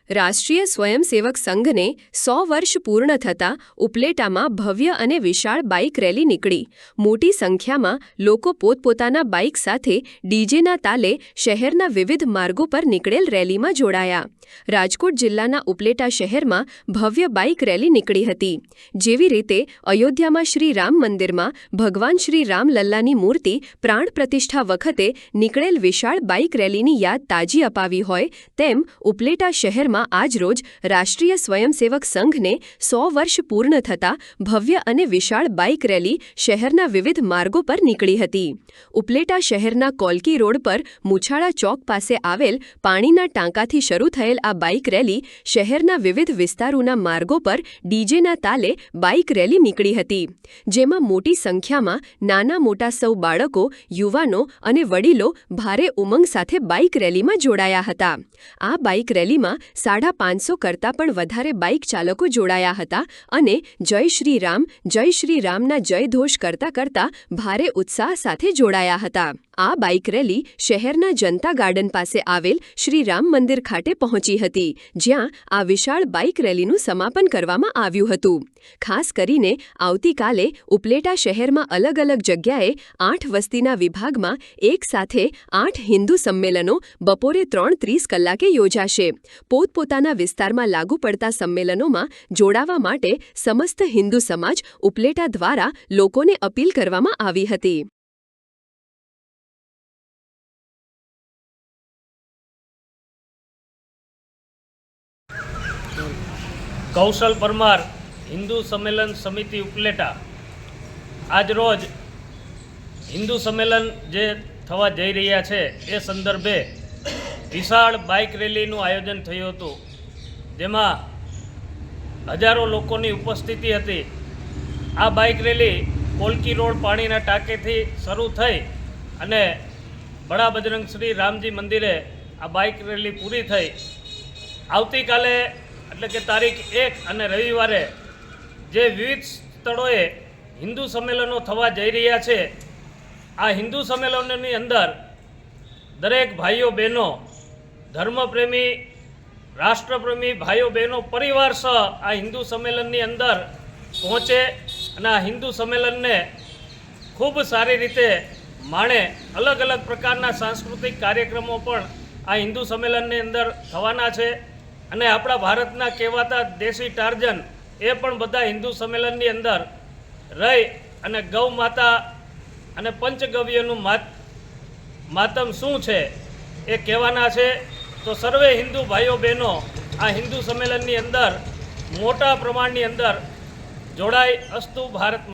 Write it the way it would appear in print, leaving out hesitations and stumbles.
રાષ્ટ્રીય સ્વયંસેવક સંઘને 100 વર્ષ પૂર્ણ થતાં ઉપલેટામાં ભવ્ય અને વિશાળ બાઇક રેલી નીકળી। મોટી સંખ્યામાં લોકો પોતપોતાના બાઇક સાથે ડીજેના તાલે શહેરના વિવિધ માર્ગો પર નીકળેલ રેલીમાં જોડાયા। રાજકોટ જિલ્લાના ઉપલેટા શહેરમાં ભવ્ય બાઇક રેલી નીકળી હતી। જેવી રીતે અયોધ્યામાં શ્રી રામ મંદિરમાં ભગવાન શ્રી રામલલ્લાની મૂર્તિ પ્રાણ પ્રતિષ્ઠા વખતે નીકળેલ વિશાળ બાઇક રેલીની યાદ તાજી અપાવી હોય તેમ ઉપલેટા શહેરમાં આજરોજ રાષ્ટ્રીય સ્વયંસેવક સંઘને 100 વર્ષ પૂર્ણ થતાં ભવ્ય અને વિશાળ બાઇક રેલી શહેરના વિવિધ માર્ગો પર નીકળી હતી। ઉપલેટા શહેરના કોલકી રોડ પર મુછાળા ચોક પાસે આવેલ પાણીના ટાંકાથી શરૂ થયેલ આ બાઇક રેલી શહેરના વિવિધ વિસ્તારોના માર્ગો પર ડીજેના તાલે બાઇક રેલી નીકળી હતી। જેમાં મોટી સંખ્યામાં નાના મોટા સૌ બાળકો, યુવાનો અને વડીલો ભારે ઉમંગ સાથે બાઇક રેલીમાં જોડાયા હતા। આ બાઇક રેલીમાં 550 કરતાં પણ વધારે બાઇક ચાલકો જોડાયા હતા અને જય શ્રી રામના જયઘોષ કરતા ભારે ઉત્સાહ સાથે જોડાયા હતા। આ બાઇક રેલી શહેરના જનતા ગાર્ડન પાસે આવેલ શ્રી રામ મંદિર ખાતે પહોંચી હતી, જ્યાં આ વિશાળ બાઇક રેલીનું સમાપન કરવામાં આવ્યું હતું। ખાસ કરીને આવતીકાલે ઉપલેટા શહેરમાં અલગ અલગ જગ્યાએ 8 વસ્તીના વિભાગમાં એક સાથે 8 હિન્દુ સંમેલનો બપોરે 3:30 કલાકે યોજાશે। પોતપોતાના વિસ્તારમાં લાગુ પડતા સંમેલનોમાં જોડાવા માટે સમસ્ત હિન્દુ સમાજ ઉપલેટા દ્વારા લોકોને અપીલ કરવામાં આવી હતી। કૌશલ પરમાર, હિન્દુ સંમેલન સમિતિ ઉપલેટા। આજ રોજ હિન્દુ સંમેલન જે થવા જઈ રહ્યા છે એ સંદર્ભે વિશાળ બાઇક રેલીનું આયોજન થયું હતું, જેમાં હજારો લોકોની ઉપસ્થિતિ હતી। આ બાઇક રેલી કોલકી રોડ પાણીના ટાંકેથી શરૂ થઈ અને બડા બજરંગ શ્રી રામજી મંદિરે આ બાઇક રેલી પૂરી થઈ। આવતીકાલે એટલે કે તારીખ 1 અને રવિવારે જે વિવિધ સ્થળોએ હિન્દુ સંમેલનો થવા જઈ રહ્યા છે, આ હિન્દુ સંમેલનોની અંદર દરેક ભાઈઓ બહેનો, ધર્મપ્રેમી, રાષ્ટ્રપ્રેમી ભાઈઓ બહેનો પરિવાર સહ આ હિન્દુ સંમેલનની અંદર પહોંચે અને આ હિન્દુ સંમેલનને ખૂબ સારી રીતે માણે। અલગ અલગ પ્રકારના સાંસ્કૃતિક કાર્યક્રમો પણ આ હિન્દુ સંમેલનની અંદર થવાના છે અને આપણા ભારતના કહેવાતા દેશી ટાર્જન એ પણ બધા હિન્દુ સંમેલનની અંદર રહી અને ગૌ માતા અને પંચગવ્યનું માતમ શું છે એ કહેવાના છે। તો સર્વે હિન્દુ ભાઈઓ બહેનો આ હિન્દુ સંમેલનની અંદર મોટા પ્રમાણની અંદર જોડાય। અસ્તુ ભારત।